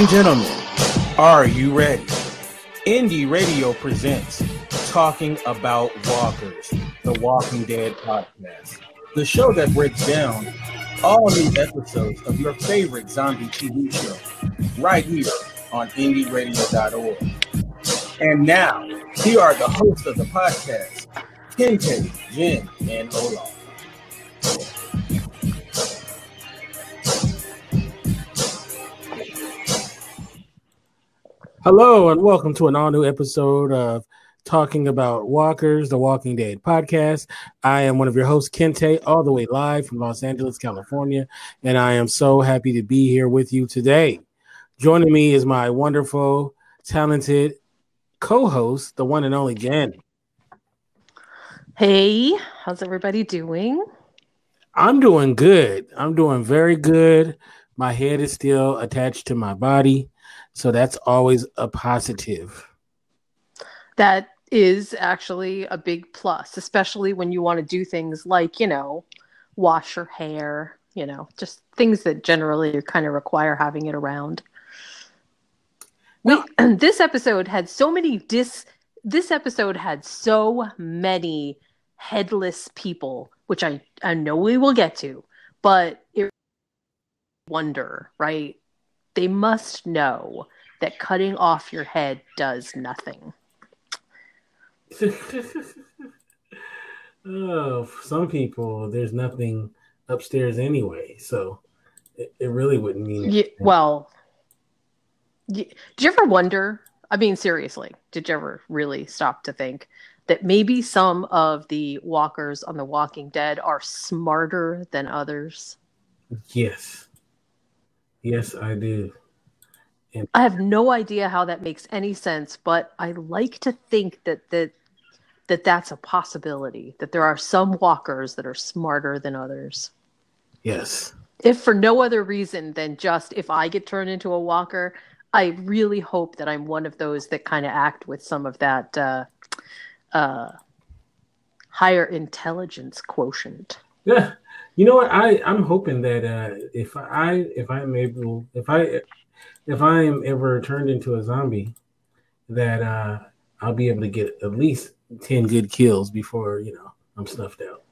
and gentlemen, are you ready? Indie Radio presents Talking About Walkers, the Walking Dead podcast, the show that breaks down all new episodes of your favorite zombie TV show, right here on IndieRadio.org. And now, here are the hosts of the podcast, Kinte, Jen, and Olaf. Hello and welcome to an all-new episode of Talking About Walkers, the Walking Dead podcast. I am one of your hosts, Kinte, all the way live from Los Angeles, California, and I am so happy to be here with you today. Joining me is my wonderful, talented co-host, the one and only Jen. Hey, how's everybody doing? I'm doing good. I'm doing very good. My head is still attached to my body. So that's always a positive. That is actually a big plus, especially when you want to do things like, wash your hair, just things that generally kind of require having it around. This episode had so many headless people, which I know we will get to, but it wonder, right? They must know that cutting off your head does nothing. Oh, for some people, there's nothing upstairs anyway, so it really wouldn't mean anything. Well, did you ever wonder, I mean, seriously, did you ever really stop to think that maybe some of the walkers on The Walking Dead are smarter than others? Yes, I do. And I have no idea how that makes any sense, but I like to think that's a possibility, that there are some walkers that are smarter than others. Yes. If for no other reason than just if I get turned into a walker, I really hope that I'm one of those that kind of act with some of that higher intelligence quotient. Yeah. You know what? I'm hoping that if I am ever turned into a zombie, that I'll be able to get at least 10 good kills before I'm snuffed out.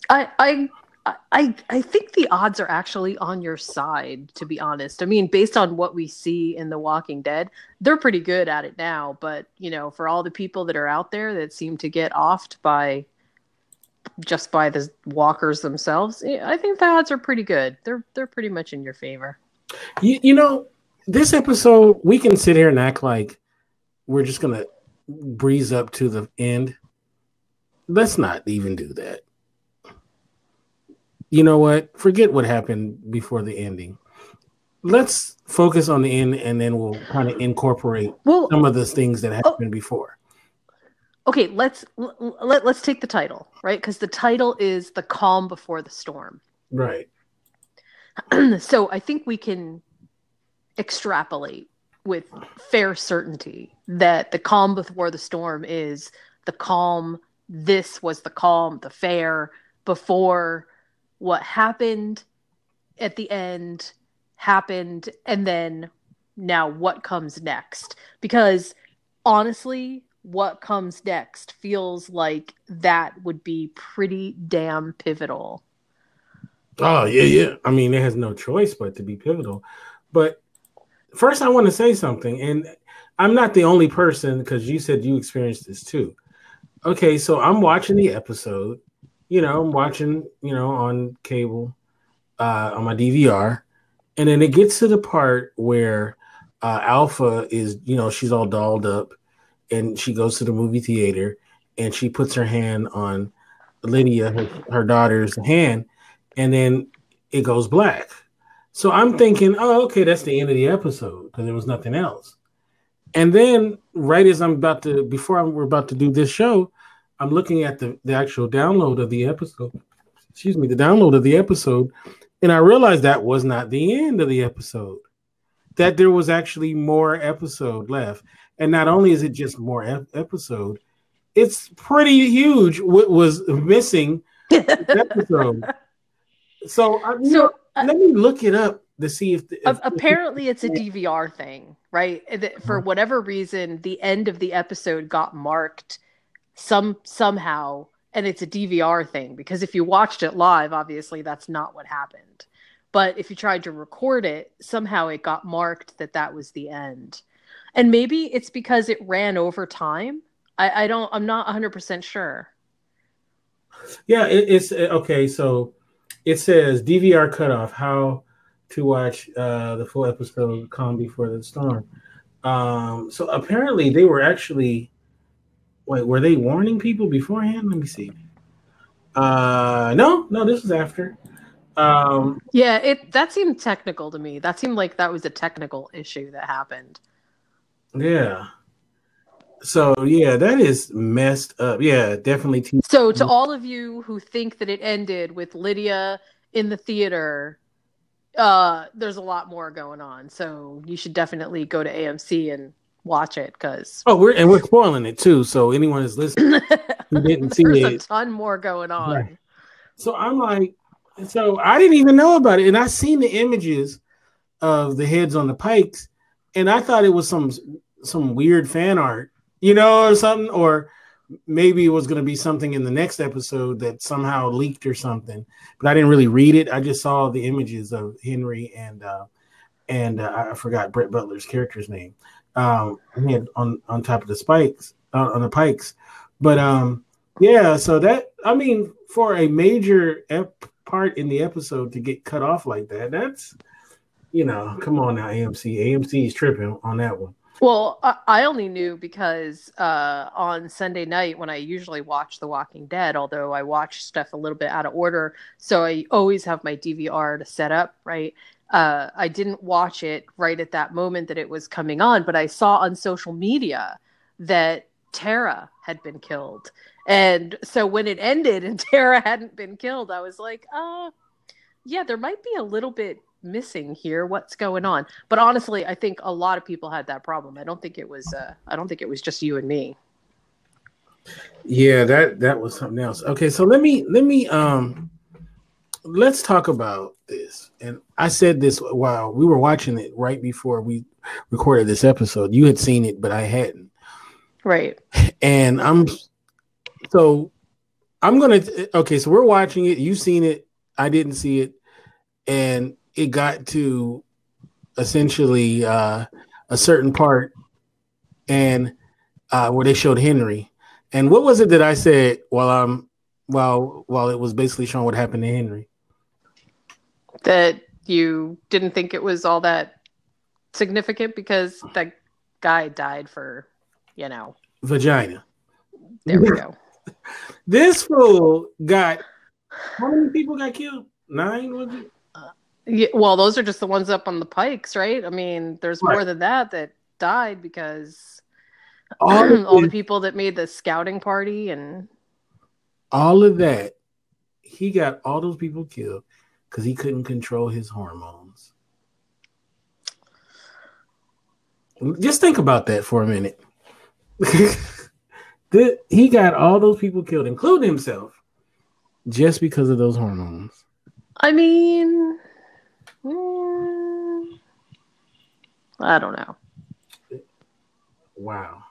I think the odds are actually on your side, to be honest. I mean, based on what we see in The Walking Dead, they're pretty good at it now. But for all the people that are out there that seem to get offed by the walkers themselves, I think the odds are pretty good. They're pretty much in your favor. This episode, we can sit here and act like we're just going to breeze up to the end. Let's not even do that. You know what? Forget what happened before the ending. Let's focus on the end, and then we'll kind of incorporate some of the things that happened before. Okay, let's take the title, right? Because the title is The Calm Before the Storm. Right. So I think we can extrapolate with fair certainty that the calm before the storm is the calm. This was the calm, the fair before what happened at the end happened. And then now what comes next? Because honestly, what comes next feels like that would be pretty damn pivotal. Oh, yeah. I mean, it has no choice but to be pivotal. But first, I want to say something. And I'm not the only person, because you said you experienced this too. Okay, so I'm watching the episode. I'm watching, on cable, on my DVR. And then it gets to the part where Alpha is, she's all dolled up. And she goes to the movie theater. And she puts her hand on Lydia, her daughter's hand. And then it goes black. So I'm thinking, oh, okay, that's the end of the episode because there was nothing else. And then right as we're about to do this show, I'm looking at the actual download of the episode. The download of the episode. And I realized that was not the end of the episode, that there was actually more episode left. And not only is it just more episode, it's pretty huge what was missing this episode. So let me look it up to see if apparently it's a DVR thing, right? For whatever reason, the end of the episode got marked somehow, and it's a DVR thing, because if you watched it live, obviously that's not what happened. But if you tried to record it, somehow it got marked that was the end. And maybe it's because it ran over time. I'm not 100% sure. Yeah, it's okay. So it says DVR cutoff, how to watch the full episode Calm Before the Storm. So apparently they were actually, were they warning people beforehand? Let me see. No, this was after. Yeah, that seemed technical to me. That seemed like that was a technical issue that happened. Yeah. So yeah, that is messed up. Yeah, definitely. So to all of you who think that it ended with Lydia in the theater, there's a lot more going on. So you should definitely go to AMC and watch it, because we're spoiling it too. So anyone is listening who didn't see it, there's a ton more going on. Right. So I'm like, so I didn't even know about it, and I seen the images of the heads on the pikes, and I thought it was some weird fan art, or something, or maybe it was going to be something in the next episode that somehow leaked or something. But I didn't really read it. I just saw the images of Henry and I forgot Brett Butler's character's name. He had on top of the spikes on the pikes, but yeah. So that, I mean, for a major part in the episode to get cut off like that, that's, come on now, AMC is tripping on that one. Well, I only knew because on Sunday night, when I usually watch The Walking Dead, although I watch stuff a little bit out of order, so I always have my DVR to set up, right? I didn't watch it right at that moment that it was coming on, but I saw on social media that Tara had been killed. And so when it ended and Tara hadn't been killed, I was like, yeah, there might be a little bit missing here. What's going on? But honestly, I think a lot of people had that problem. I don't think it was just you and me. Yeah, that was something else. Okay, so let me let's talk about this. And I said this while we were watching it right before we recorded this episode. You had seen it, but I hadn't. Right. And so we're watching it. You've seen it. I didn't see it. And it got to essentially a certain part, and where they showed Henry. And what was it that I said while it was basically showing what happened to Henry? That you didn't think it was all that significant because that guy died for, vagina. There we go. This fool got, how many people got killed? 9, was it? Yeah, well, those are just the ones up on the pikes, right? I mean, there's more than that died because all the people that made the scouting party and all of that, he got all those people killed because he couldn't control his hormones. Just think about that for a minute. He got all those people killed, including himself, just because of those hormones. I mean, I don't know. Wow.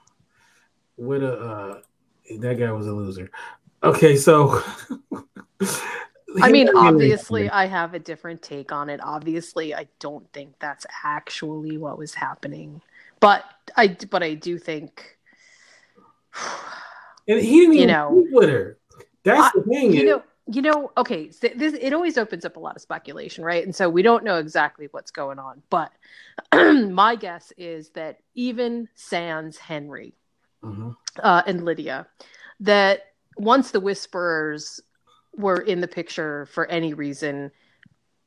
What that guy was a loser. Okay, so I mean, obviously I have a different take on it. Obviously, I don't think that's actually what was happening. But I do think, and he didn't even sleep with her. That's the thing. Okay, so it always opens up a lot of speculation, right? And so we don't know exactly what's going on. But my guess is that even sans Henry and Lydia, that once the Whisperers were in the picture for any reason,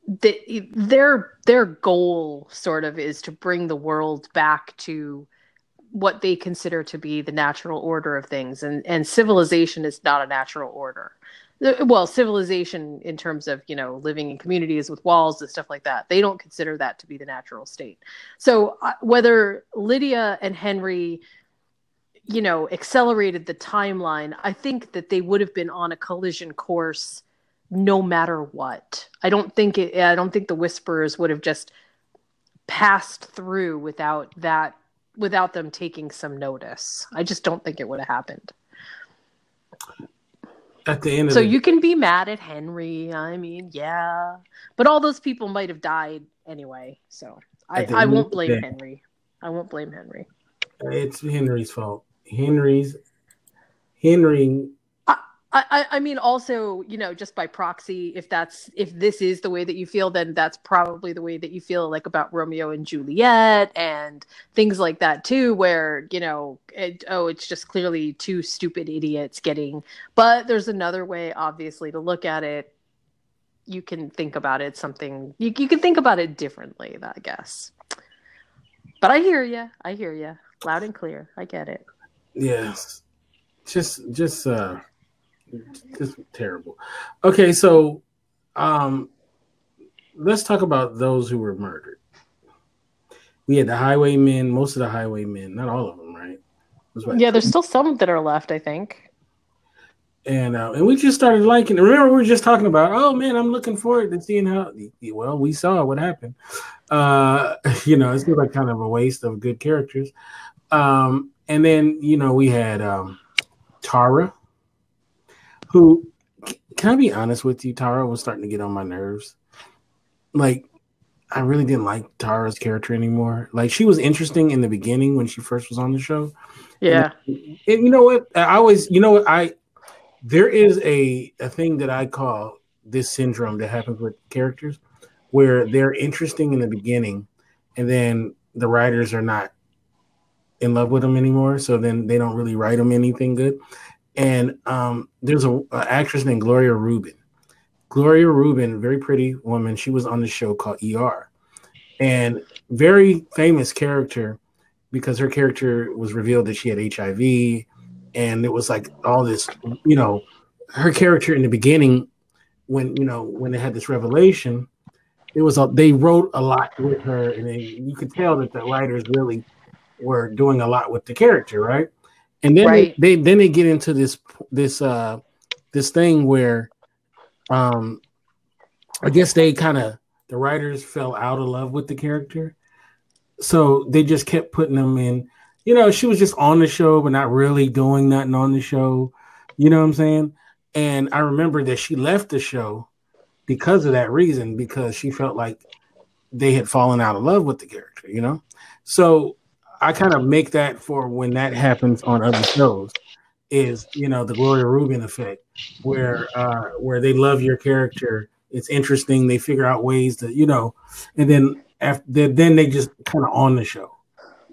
their goal sort of is to bring the world back to what they consider to be the natural order of things, and civilization is not a natural order. Well, civilization in terms of, living in communities with walls and stuff like that, they don't consider that to be the natural state. So whether Lydia and Henry, accelerated the timeline, I think that they would have been on a collision course no matter what. I don't think the Whisperers would have just passed through without them taking some notice. I just don't think it would have happened. At the end of so the you can be mad at Henry. I mean, yeah, but all those people might have died anyway. So I won't blame Henry. I won't blame Henry. It's Henry's fault. Henry. I mean, also, just by proxy, if this is the way that you feel, then that's probably the way that you feel like about Romeo and Juliet and things like that too, where, it's just clearly two stupid idiots but there's another way, obviously, to look at it. You can think about it you can think about it differently, I guess. But I hear you. Loud and clear. I get it. Yes. Just terrible. Okay, so let's talk about those who were murdered. We had the highwaymen, most of the highwaymen, not all of them, right? Yeah, there's still some that are left, I think. And we just started liking it. Remember, we were just talking about, oh man, I'm looking forward to seeing how. Well, we saw what happened. It seems like kind of a waste of good characters. And then we had Tara, who, can I be honest with you? Tara was starting to get on my nerves. Like, I really didn't like Tara's character anymore. Like, she was interesting in the beginning when she first was on the show. Yeah. And you know what? There is a thing that I call this syndrome that happens with characters where they're interesting in the beginning and then the writers are not in love with them anymore. So then they don't really write them anything good. And there's an actress named Gloria Rubin. Gloria Rubin, very pretty woman. She was on the show called ER. And very famous character because her character was revealed that she had HIV. And it was like all this, her character in the beginning, when they had this revelation, they wrote a lot with her. And you could tell that the writers really were doing a lot with the character, right? And then right. they get into this thing where I guess the writers fell out of love with the character. So they just kept putting them in, she was just on the show, but not really doing nothing on the show. You know what I'm saying? And I remember that she left the show because of that reason, because she felt like they had fallen out of love with the character, So I kind of make that for when that happens on other shows is, the Gloria Rubin effect, where they love your character. It's interesting. They figure out ways to, and then then they just kind of on the show.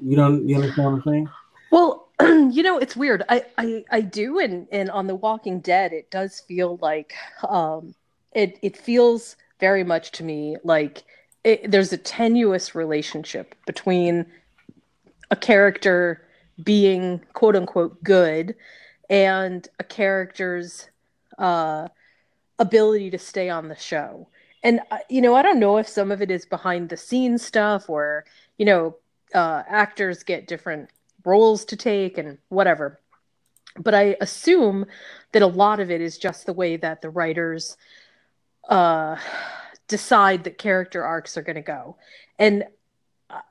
You understand what I'm saying? Well, it's weird. I do. And on The Walking Dead, it does feel like it feels very much to me like there's a tenuous relationship between a character being quote unquote good and a character's ability to stay on the show. And, I don't know if some of it is behind the scenes stuff or, actors get different roles to take and whatever. But I assume that a lot of it is just the way that the writers decide that character arcs are going to go. And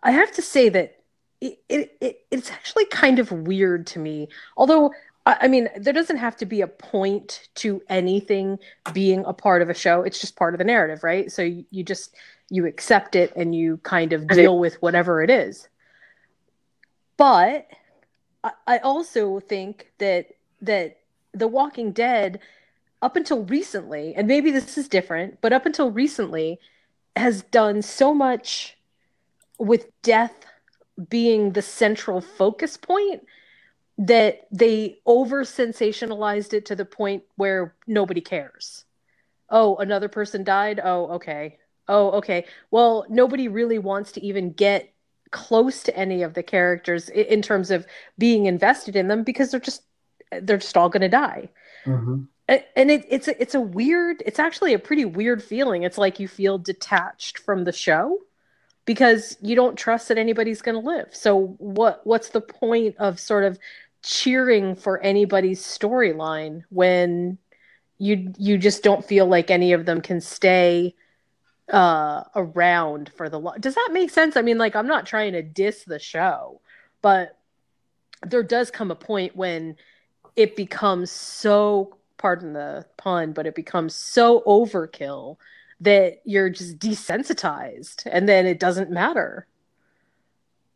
I have to say that it's actually kind of weird to me. Although, I mean, there doesn't have to be a point to anything being a part of a show. It's just part of the narrative, right? So you accept it and you kind of deal with whatever it is. But I also think that The Walking Dead, up until recently, and maybe this is different, but up until recently, has done so much with death being the central focus point that they over sensationalized it to the point where nobody cares. Oh, another person died. Oh, okay. Well, nobody really wants to even get close to any of the characters in terms of being invested in them because they're just all going to die. Mm-hmm. And it's actually a pretty weird feeling. It's like you feel detached from the show because you don't trust that anybody's going to live. So what's the point of sort of cheering for anybody's storyline when you just don't feel like any of them can stay around for the does that make sense? I mean, like, I'm not trying to diss the show, but there does come a point when it becomes so, pardon the pun, but it becomes so overkill that you're just desensitized and then it doesn't matter.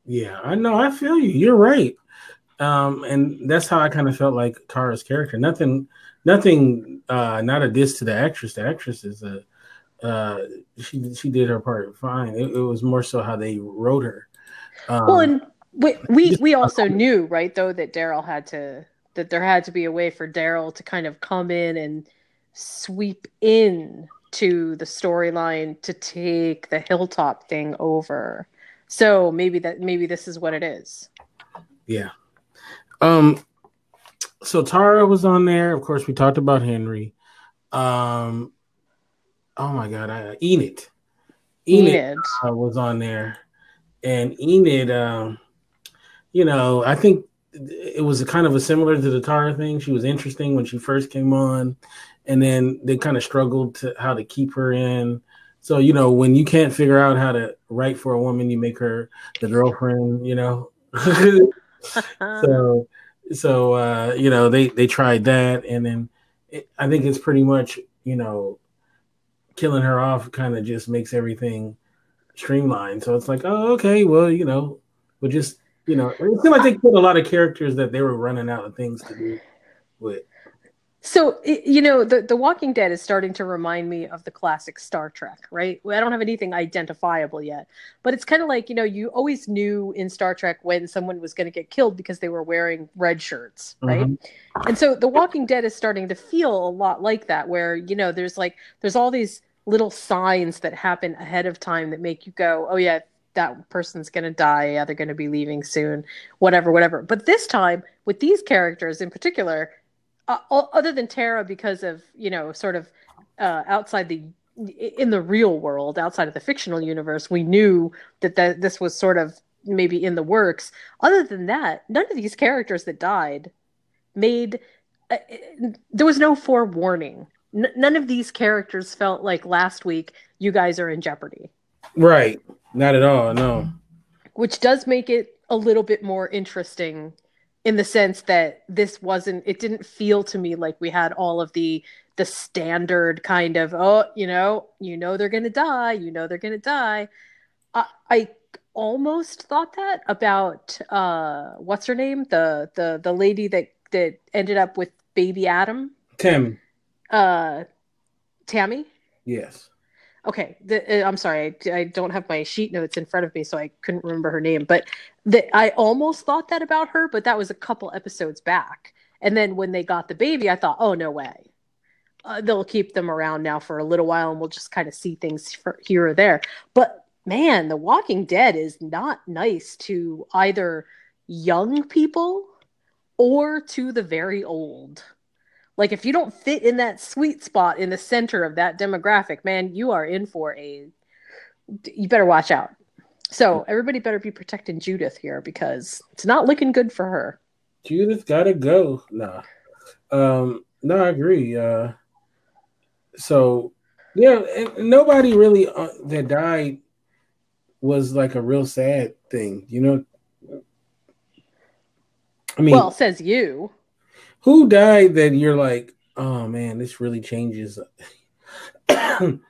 Yeah, I know. I feel you. You're right. And that's how I kind of felt like Tara's character. Nothing, not a diss to the actress. The actress is she did her part fine. It was more so how they wrote her. Well, and we also knew, right, though, that there had to be a way for Daryl to kind of come in and sweep in to the storyline to take the Hilltop thing over. So maybe this is what it is. Yeah. So Tara was on there. Of course, we talked about Henry. Oh my God, Enid was on there, and Enid, I think it was kind of a similar to the Tara thing. She was interesting when she first came on, and then they kind of struggled to how to keep her in. So, when you can't figure out how to write for a woman, you make her the girlfriend, So they tried that, and then I think it's pretty much, killing her off kind of just makes everything streamlined. So it's like, oh, okay, well, we'll just, it seemed like they put a lot of characters that they were running out of things to do with. So, the Walking Dead is starting to remind me of the classic Star Trek, right? I don't have anything identifiable yet, but it's kind of like, you always knew in Star Trek when someone was going to get killed because they were wearing red shirts, right? Mm-hmm. And so the Walking Dead is starting to feel a lot like that, where, there's all these little signs that happen ahead of time that make you go, oh yeah, that person's going to die. Yeah, they're going to be leaving soon, whatever. But this time with these characters in particular, other than Tara, because of, sort of outside in the real world, outside of the fictional universe, we knew that this was sort of maybe in the works. Other than that, none of these characters that died there was no forewarning. None of these characters felt like last week, you guys are in jeopardy. Right. Not at all. No. Which does make it a little bit more interesting, in the sense that it didn't feel to me like we had all of the standard kind of, they're going to die. I almost thought that about, what's her name? The lady that ended up with baby Adam. Tammy. Tammy? Yes. Okay, I'm sorry, I don't have my sheet notes in front of me, so I couldn't remember her name. But I almost thought that about her, but that was a couple episodes back. And then when they got the baby, I thought, oh, no way. They'll keep them around now for a little while, and we'll just kind of see things here or there. But man, The Walking Dead is not nice to either young people or to the very old. Like, if you don't fit in that sweet spot in the center of that demographic, man, you are in for you better watch out. So everybody better be protecting Judith here, because it's not looking good for her. Judith gotta go. Nah. No, I agree. So, yeah, and nobody really that died was like a real sad thing, I mean, well, says you. Who died that you're like, oh man, this really changes? I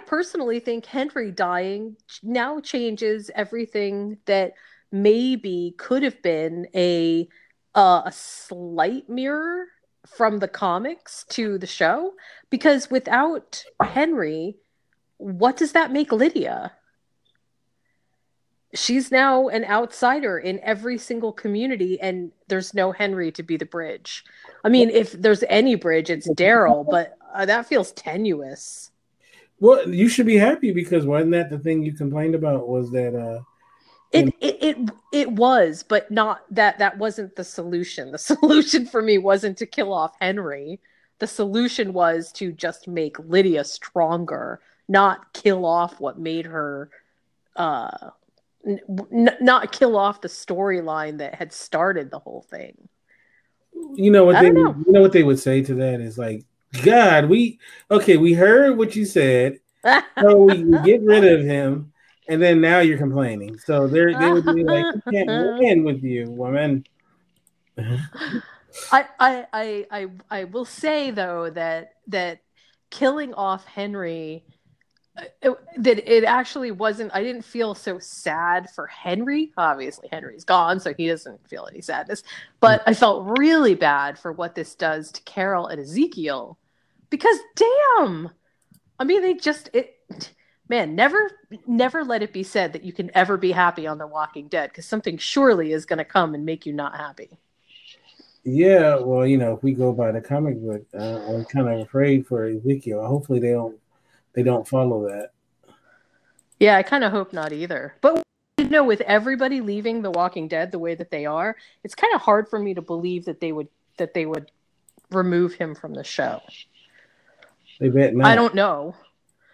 personally think Henry dying now changes everything that maybe could have been a slight mirror from the comics to the show, because without Henry, what does that make Lydia? She's now an outsider in every single community, and there's no Henry to be the bridge. I mean, if there's any bridge, it's Daryl, but that feels tenuous. Well, you should be happy, because wasn't that the thing you complained about? Was that it was, but not that wasn't the solution. The solution for me wasn't to kill off Henry. The solution was to just make Lydia stronger, not kill off what made her not kill off the storyline that had started the whole thing. You know what I they don't know. you know what they would say to that is like, God, we heard what you said, so we get rid of him, and then now you're complaining. So they would be like, we can't win with you, woman. I will say though that killing off Henry, that it actually wasn't. I didn't feel so sad for Henry. Obviously, Henry's gone, so he doesn't feel any sadness. But I felt really bad for what this does to Carol and Ezekiel, because damn, I mean, man, never let it be said that you can ever be happy on The Walking Dead, because something surely is going to come and make you not happy. Yeah, well, if we go by the comic book, I'm kind of afraid for Ezekiel. Hopefully, they don't follow that. Yeah, I kind of hope not either. But with everybody leaving The Walking Dead the way that they are, it's kind of hard for me to believe that they would remove him from the show. They bet not. I don't know.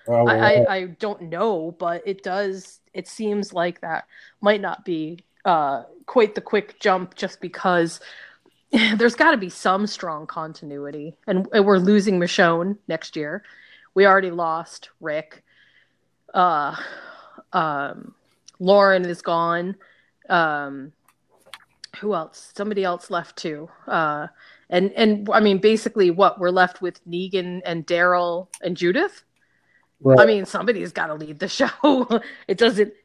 Oh, well, I don't know, but it seems like that might not be quite the quick jump, just because there's got to be some strong continuity, and we're losing Michonne next year. We already lost Rick. Lauren is gone. Who else? Somebody else left too. And I mean, basically, we're left with Negan and Daryl and Judith. Right. I mean, somebody's got to lead the show.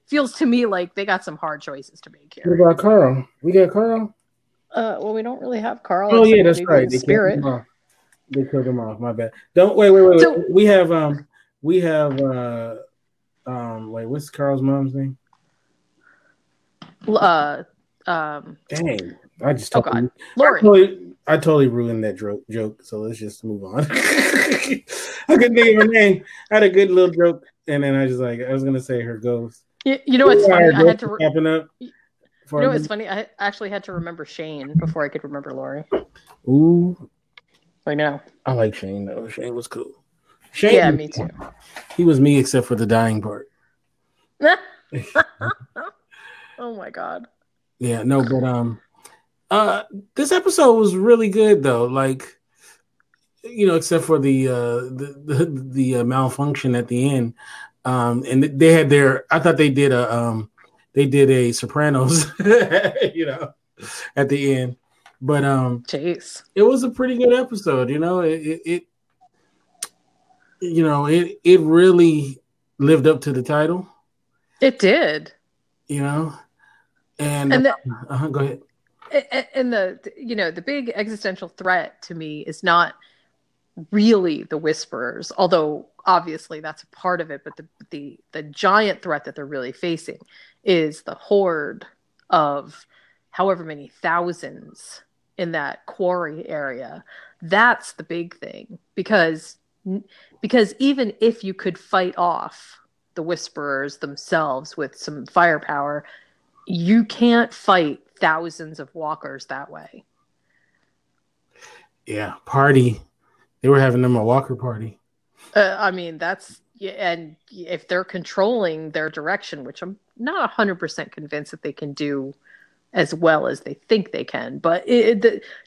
Feels to me like they got some hard choices to make here. What about Carl? We got Carl? Well, we don't really have Carl. Oh yeah, that's right. They killed him off. My bad. Wait. So, we have wait, what's Carl's mom's name? Dang, I just totally, Lori. I totally ruined that joke. So let's just move on. I couldn't think of her name. I had a good little joke, and then I was gonna say her ghost. You know what's funny? I had to happen up. You know what's funny? I actually had to remember Shane before I could remember Lori. Ooh. I know. I like Shane though. Shane was cool. Shane, yeah, me too. He was me except for the dying part. Oh my god. Yeah, no, but this episode was really good though. Like, except for the malfunction at the end. And they had I thought they did a Sopranos, at the end. But Jeez. It was a pretty good episode. It really lived up to the title. It did. And go ahead. And the big existential threat to me is not really the Whisperers, although obviously that's a part of it. But the giant threat that they're really facing is the horde of however many thousands in that quarry area. That's the big thing, because even if you could fight off the Whisperers themselves with some firepower, you can't fight thousands of walkers that way. Yeah, party. They were having them a walker party. I mean, and if they're controlling their direction, which I'm not 100% convinced that they can do as well as they think they can, but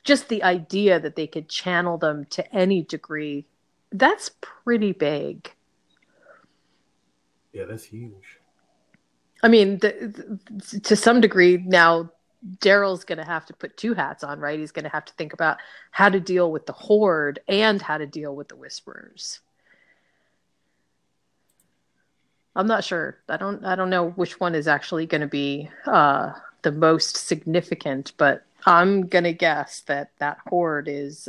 just the idea that they could channel them to any degree, that's pretty big. Yeah, that's huge. I mean, to some degree now, Daryl's going to have to put two hats on, right? He's going to have to think about how to deal with the horde and how to deal with the Whisperers. I'm not sure. I don't know which one is actually going to be the most significant, but I'm going to guess that horde is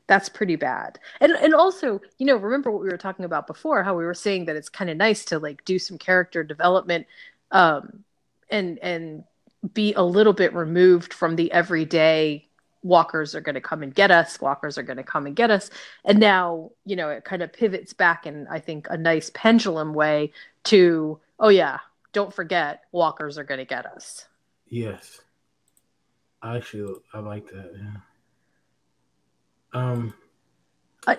that's pretty bad. And also, remember what we were talking about before, how we were saying that it's kind of nice to like do some character development and be a little bit removed from the everyday walkers are going to come and get us. And now, it kind of pivots back in, I think, a nice pendulum way to, oh yeah, don't forget, walkers are going to get us. Yes. I like that. Yeah.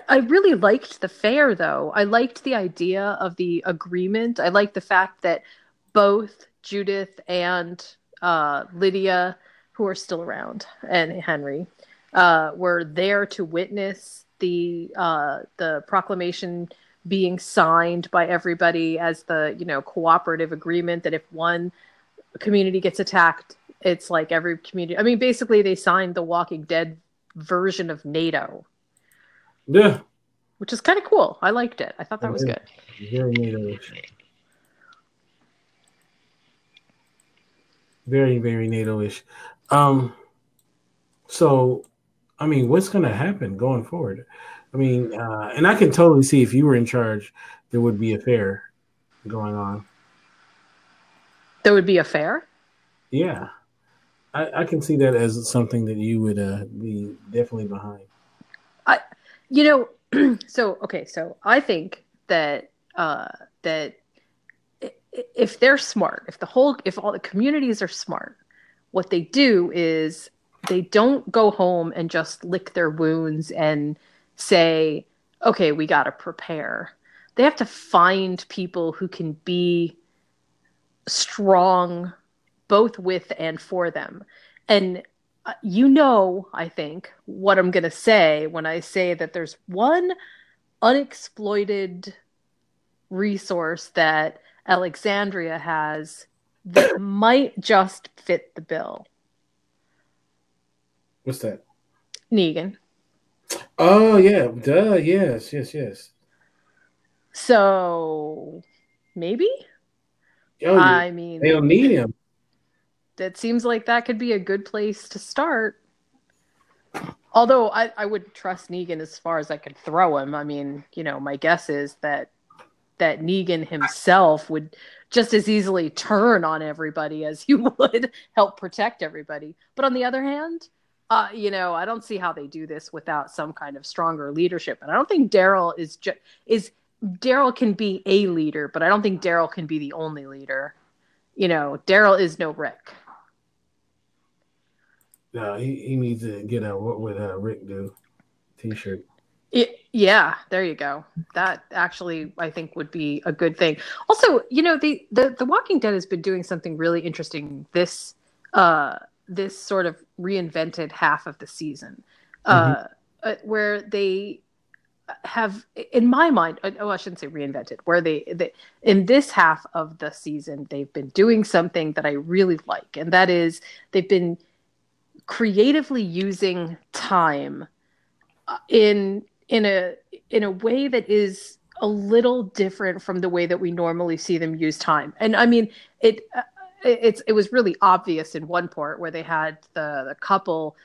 I really liked the fair, though. I liked the idea of the agreement. I liked the fact that both Judith and Lydia, who are still around, and Henry, were there to witness the proclamation being signed by everybody as the, cooperative agreement that if one community gets attacked, it's like every community. I mean, basically, they signed the Walking Dead version of NATO. Yeah. Which is kind of cool. I liked it. I thought that was good. Very NATO-ish. Very, very NATO-ish. So, I mean, what's going to happen going forward? I mean, and I can totally see if you were in charge, there would be a fair going on. There would be a fair? Yeah. I can see that as something that you would be definitely behind. So I think that that if they're smart, if all the communities are smart, what they do is they don't go home and just lick their wounds and say, okay, we got to prepare. They have to find people who can be strong both with and for them. And I think, what I'm going to say when I say that there's one unexploited resource that Alexandria has that might just fit the bill. What's that? Negan. Oh, yeah. Duh. Yes. So, maybe? Oh, yeah. I mean, they don't need him. That seems like that could be a good place to start. Although I would trust Negan as far as I could throw him. I mean, my guess is that Negan himself would just as easily turn on everybody as he would help protect everybody. But on the other hand, I don't see how they do this without some kind of stronger leadership. And I don't think Daryl Daryl can be a leader, but I don't think Daryl can be the only leader. Daryl is no Rick. No, he needs to get a "What Would Rick Do" T-shirt. Yeah, there you go. That actually, I think, would be a good thing. Also, the Walking Dead has been doing something really interesting this sort of reinvented half of the season, where they have, in my mind, I shouldn't say reinvented, where they in this half of the season they've been doing something that I really like, and that is they've been creatively using time in a way that is a little different from the way that we normally see them use time. And I mean, it was really obvious in one part where they had the couple,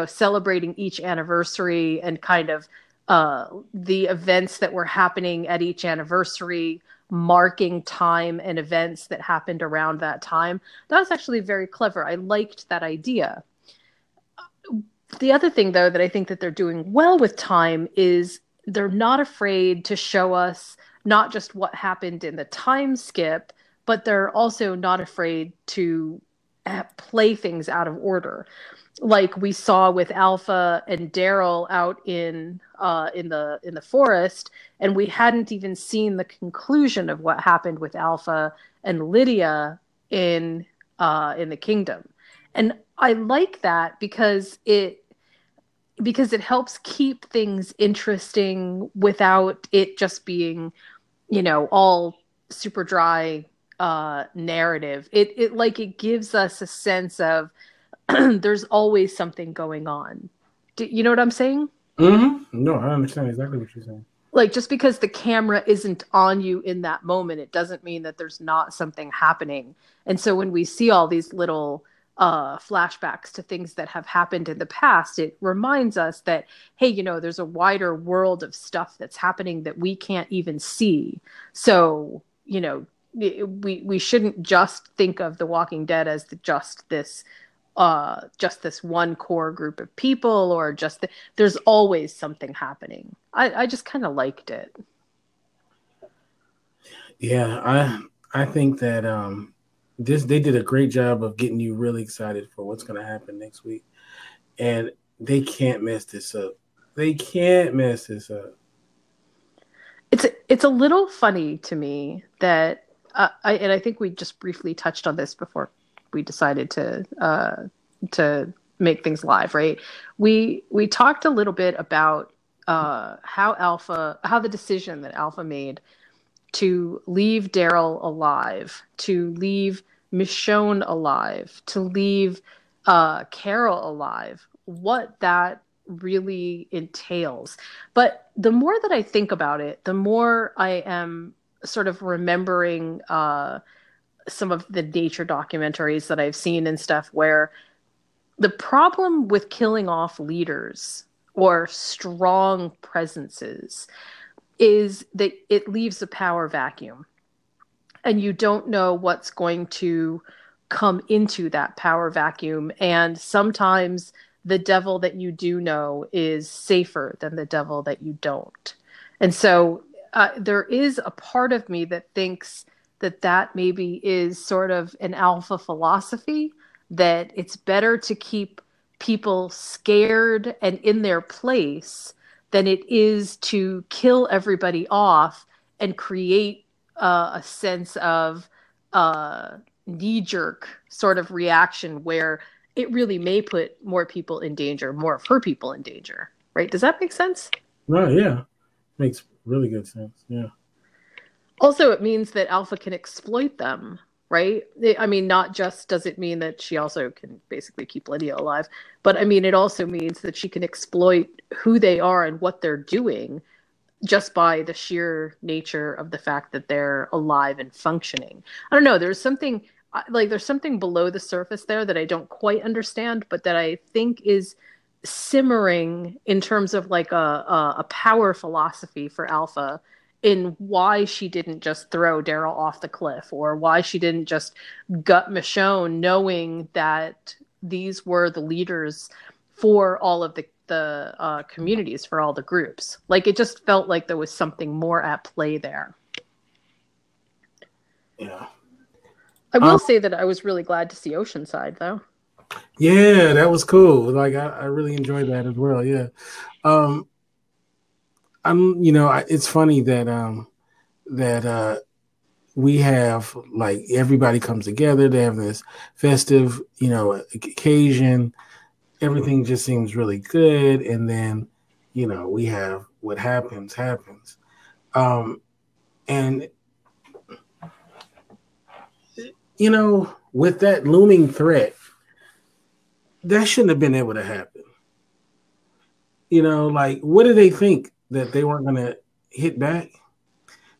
celebrating each anniversary and kind of the events that were happening at each anniversary, marking time and events that happened around that time. That was actually very clever. I liked that idea. The other thing, though, that I think that they're doing well with time is they're not afraid to show us not just what happened in the time skip, but they're also not afraid to play things out of order. Like we saw with Alpha and Daryl out in the forest, and we hadn't even seen the conclusion of what happened with Alpha and Lydia in the kingdom. And I like that because it helps keep things interesting without it just being, all super dry narrative. It gives us a sense of there's always something going on. You know what I'm saying? Mm-hmm. No, I understand exactly what you're saying. Like, just because the camera isn't on you in that moment, it doesn't mean that there's not something happening. And so when we see all these little flashbacks to things that have happened in the past, it reminds us that, hey, there's a wider world of stuff that's happening that we can't even see. So, we shouldn't just think of The Walking Dead as just this one core group of people, or there's always something happening. I just kind of liked it. Yeah, I think that they did a great job of getting you really excited for what's going to happen next week, and they can't mess this up. It's a little funny to me that I think we just briefly touched on this before we decided to to make things live, right? We talked a little bit about how the decision that Alpha made to leave Daryl alive, to leave Michonne alive, to leave Carol alive, what that really entails. But the more that I think about it, the more I am sort of remembering some of the nature documentaries that I've seen and stuff, where the problem with killing off leaders or strong presences is that it leaves a power vacuum, and you don't know what's going to come into that power vacuum. And sometimes the devil that you do know is safer than the devil that you don't. And so there is a part of me that thinks that maybe is sort of an Alpha philosophy, that it's better to keep people scared and in their place than it is to kill everybody off and create a sense of knee-jerk sort of reaction where it really may put more people in danger, more of her people in danger. Right? Does that make sense? Right, yeah. Makes really good sense. Yeah. Also, it means that Alpha can exploit them, right? I mean, not just does it mean that she also can basically keep Lydia alive, but I mean, it also means that she can exploit who they are and what they're doing just by the sheer nature of the fact that they're alive and functioning. I don't know. There's something below the surface there that I don't quite understand, but that I think is simmering in terms of like a power philosophy for Alpha, in why she didn't just throw Daryl off the cliff, or why she didn't just gut Michonne, knowing that these were the leaders for all of the communities, for all the groups. Like, it just felt like there was something more at play there. Yeah. I will say that I was really glad to see Oceanside, though. Yeah, that was cool. Like, I really enjoyed that as well. Yeah. It's funny that we have, like, everybody comes together. They have this festive, occasion. Everything just seems really good, and then, we have what happens. And with that looming threat, that shouldn't have been able to happen. Like, what do they think? That they weren't going to hit back?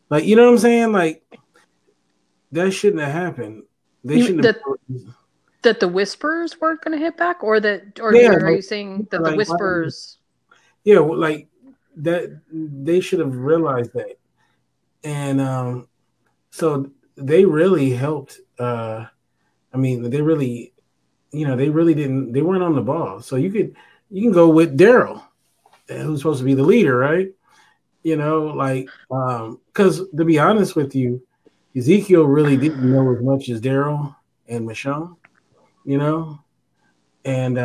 Like, you know what I'm saying? Like, that shouldn't have happened. They shouldn't have. That the Whisperers weren't going to hit back? Or are you saying that the Whisperers... Yeah, like, that they should have realized that. And so they really helped. They really, they weren't on the ball. So you can go with Daryl, who's supposed to be the leader, right? Because to be honest with you, Ezekiel really didn't know as much as Daryl and Michonne, and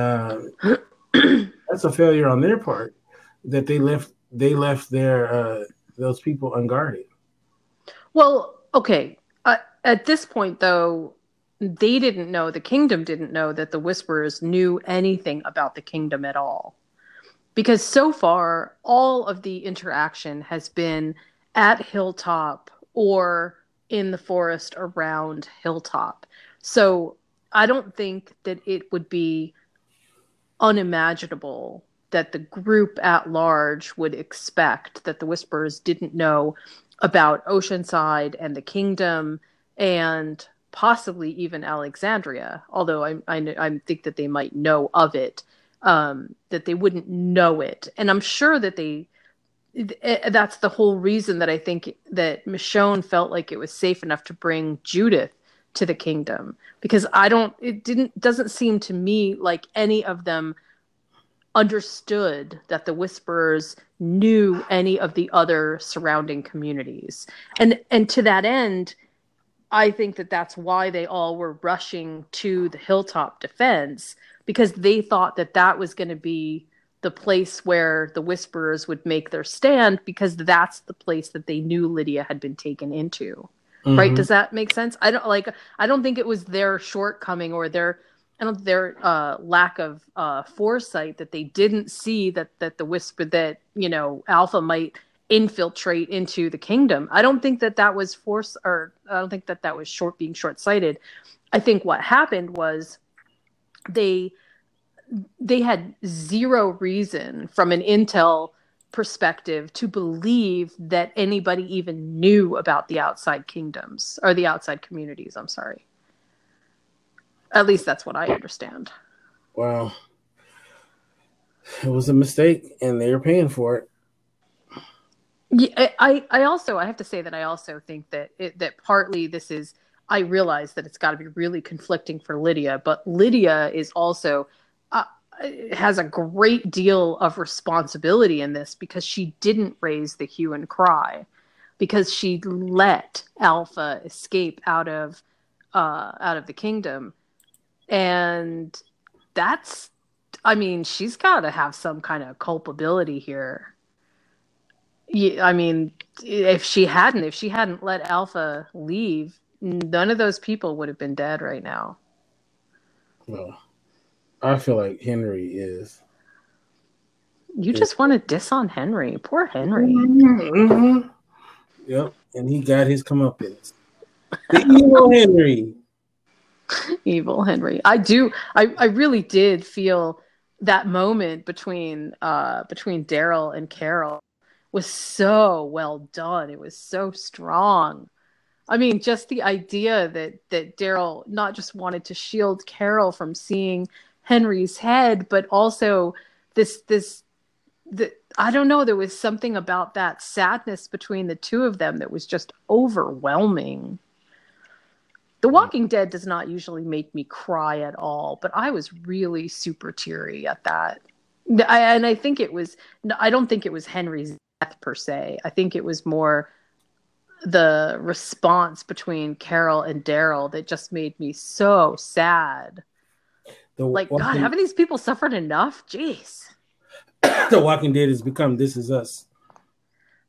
that's a failure on their part, that they left their those people unguarded. Well, okay. At this point, though, they didn't know, the kingdom didn't know that the Whisperers knew anything about the kingdom at all. Because so far, all of the interaction has been at Hilltop or in the forest around Hilltop. So I don't think that it would be unimaginable that the group at large would expect that the Whisperers didn't know about Oceanside and the kingdom and possibly even Alexandria, although I think that they might know of it, that they wouldn't know it. And I'm sure that that's the whole reason that I think that Michonne felt like it was safe enough to bring Judith to the kingdom, because doesn't seem to me like any of them understood that the Whisperers knew any of the other surrounding communities. And to that end, I think that that's why they all were rushing to the Hilltop defense, because they thought that that was going to be the place where the Whisperers would make their stand, because that's the place that they knew Lydia had been taken into. Mm-hmm. Right? Does that make sense? I don't think it was their shortcoming or their their lack of foresight that they didn't see that the whisper that Alpha might infiltrate into the kingdom. I don't think that was force, or I don't think that was being short-sighted. I think what happened was they had zero reason from an intel perspective to believe that anybody even knew about the outside kingdoms or the outside communities. I'm sorry. At least that's what I understand. Well, it was a mistake, and they're paying for it. Yeah, I have to say that I also think that that partly this is. I realize that it's got to be really conflicting for Lydia, but Lydia is also has a great deal of responsibility in this because she didn't raise the hue and cry, because she let Alpha escape out of the kingdom, and that's. I mean, she's got to have some kind of culpability here. Yeah, I mean, if she hadn't let Alpha leave, none of those people would have been dead right now. Well, I feel like Henry is. You just want to diss on Henry. Poor Henry. Mm-hmm. Yep, and he got his comeuppance. The evil Henry. Evil Henry. I really did feel that moment between Daryl and Carol was so well done. It was so strong. I mean, just the idea that Daryl not just wanted to shield Carol from seeing Henry's head, but also I don't know, there was something about that sadness between the two of them that was just overwhelming. The Walking Dead does not usually make me cry at all, but I was really super teary at that. And I think I don't think it was Henry's death per se. I think it was more the response between Carol and Daryl that just made me so sad. God, haven't these people suffered enough? Jeez. The Walking Dead has become This Is Us.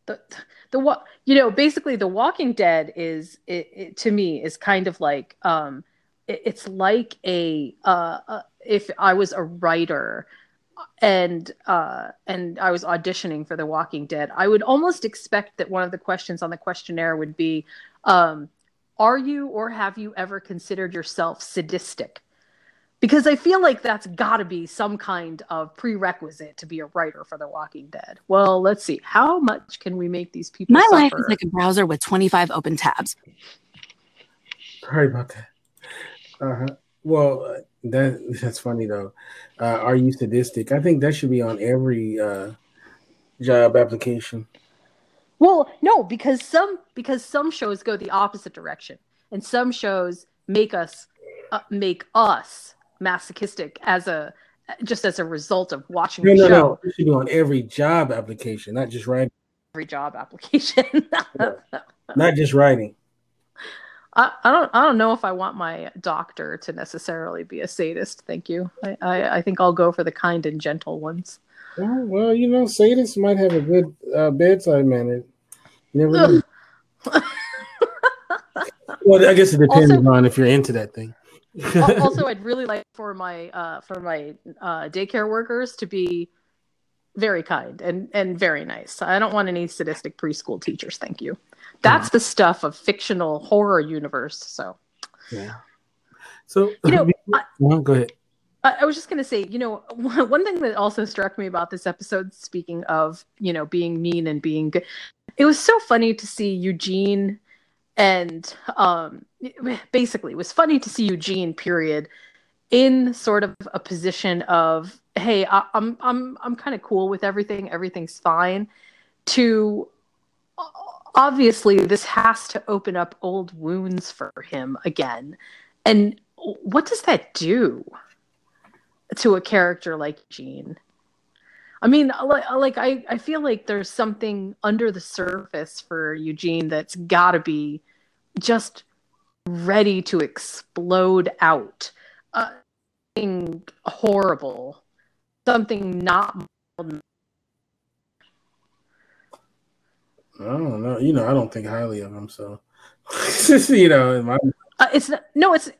Basically The Walking Dead is to me is kind of like it's like if I was a writer and I was auditioning for The Walking Dead, I would almost expect that one of the questions on the questionnaire would be, are you or have you ever considered yourself sadistic? Because I feel like that's got to be some kind of prerequisite to be a writer for The Walking Dead. Well, let's see. How much can we make these people suffer? My life is like a browser with 25 open tabs. Sorry about that. Well, that's funny, though. Are you sadistic? I think that should be on every job application. Well, no, because some shows go the opposite direction, and some shows make us masochistic as a result of watching the show. No, it should be on every job application, not just writing. Every job application, not just writing. I don't know if I want my doctor to necessarily be a sadist. Thank you. I think I'll go for the kind and gentle ones. Well, sadists might have a good bedside manner. You never know. Well, I guess it depends on if you're into that thing. Also, I'd really like for my daycare workers to be very kind and very nice. I don't want any sadistic preschool teachers. Thank you. That's the stuff of fictional horror universe. So, yeah. So, go ahead. I was just going to say, one thing that also struck me about this episode, speaking of, being mean and being good, it was so funny to see Eugene. And basically, it was funny to see Eugene, period, in sort of a position of, hey, I'm kind of cool with everything. Everything's fine. To obviously, this has to open up old wounds for him again. And what does that do to a character like Eugene? I mean, I feel like there's something under the surface for Eugene that's got to be just ready to explode out. Something horrible. Something not. I don't know. I don't think highly of him, so You know, it's not, no, it's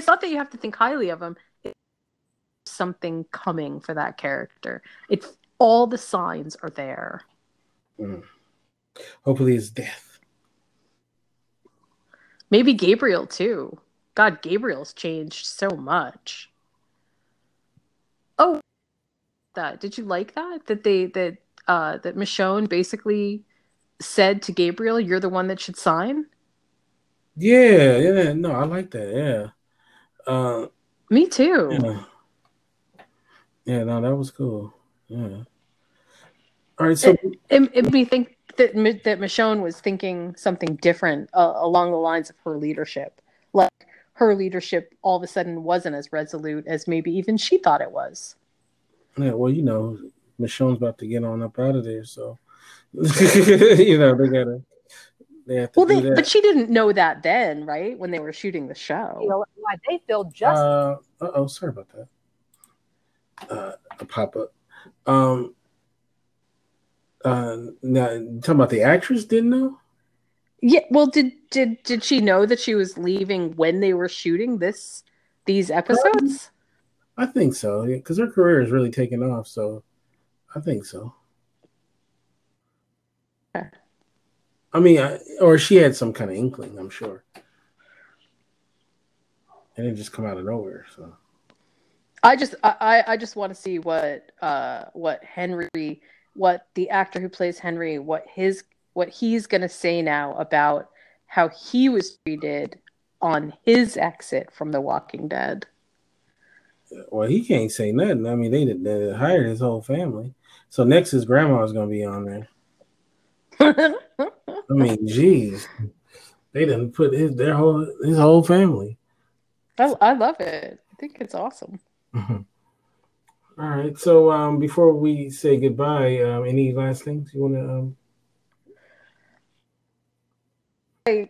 not that you have to think highly of him. It's something coming for that character. It's all the signs are there. Hopefully, it's death. Maybe Gabriel too. God, Gabriel's changed so much. Oh, did you like that? That Michonne basically said to Gabriel, "You're the one that should sign." Yeah, no, I like that. Yeah, me too. Yeah, no, that was cool. Yeah. All right, so it made me think that Michonne was thinking something different along the lines of her leadership. Like her leadership all of a sudden wasn't as resolute as maybe even she thought it was. Yeah, well, you know, Michonne's about to get on up out of there, so you know they have to do that. But she didn't know that then, right? When they were shooting the show. They feel just. Sorry about that. A pop up. Now talking about the actress didn't know. Yeah, well, did she know that she was leaving when they were shooting these episodes? I think so, because her career is really taking off. So, I think so. Okay. I mean, or she had some kind of inkling, I'm sure. And it just come out of nowhere. So, I just want to see what Henry, what the actor who plays Henry, what he's gonna say now about how he was treated on his exit from The Walking Dead. Well, he can't say nothing. I mean, they hired his whole family. So next, his grandma is gonna be on there. I mean, geez, they didn't put his whole family. I love it. I think it's awesome. All right. So before we say goodbye, any last things you want to?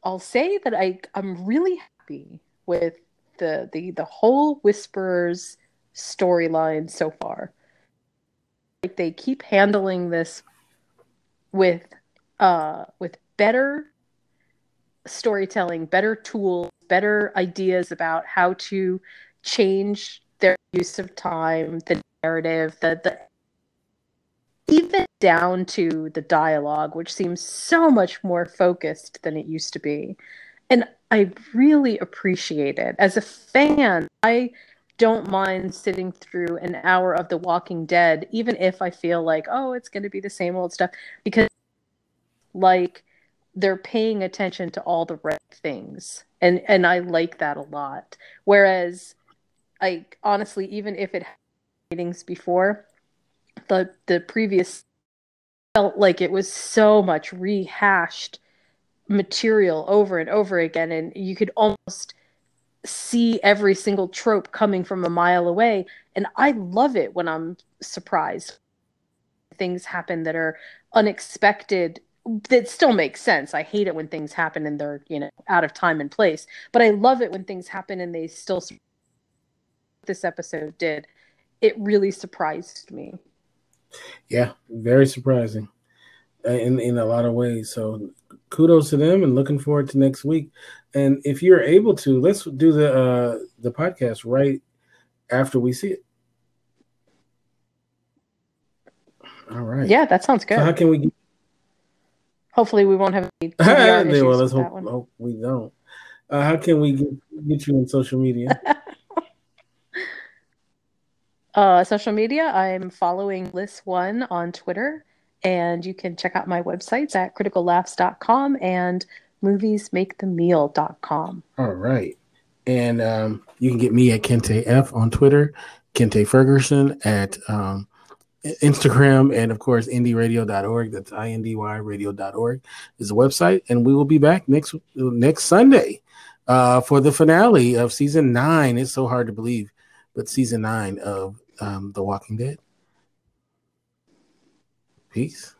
I'll say that I'm really happy with the whole Whisperers storyline so far. Like they keep handling this with better storytelling, better tools, better ideas about how to change their use of time, the narrative, the even down to the dialogue, which seems so much more focused than it used to be. And I really appreciate it. As a fan, I don't mind sitting through an hour of The Walking Dead, even if I feel like, oh, it's going to be the same old stuff, because like they're paying attention to all the right things. And I like that a lot. Whereas I honestly, even if it had ratings before, the previous felt like it was so much rehashed material over and over again, and you could almost see every single trope coming from a mile away. And I love it when I'm surprised. Things happen that are unexpected that still makes sense. I hate it when things happen and they're, out of time and place. But I love it when things happen and they still. This episode did. It really surprised me. Yeah, very surprising in a lot of ways. So kudos to them and looking forward to next week. And if you're able to, let's do the podcast right after we see it. All right. Yeah, that sounds good. So how can we? Hopefully, we won't have any issues well, let's with hope we don't. How can we get you on social media? Social media, I'm following Liz1 on Twitter, and you can check out my websites at criticallaughs.com and moviesmakethemeal.com. All right. And you can get me at Kinte F on Twitter, Kinte Ferguson at Instagram, and of course, indyradio.org. That's indyradio.org is the website. And we will be back next Sunday for the finale of season 9. It's so hard to believe, but season 9 of The Walking Dead. Peace.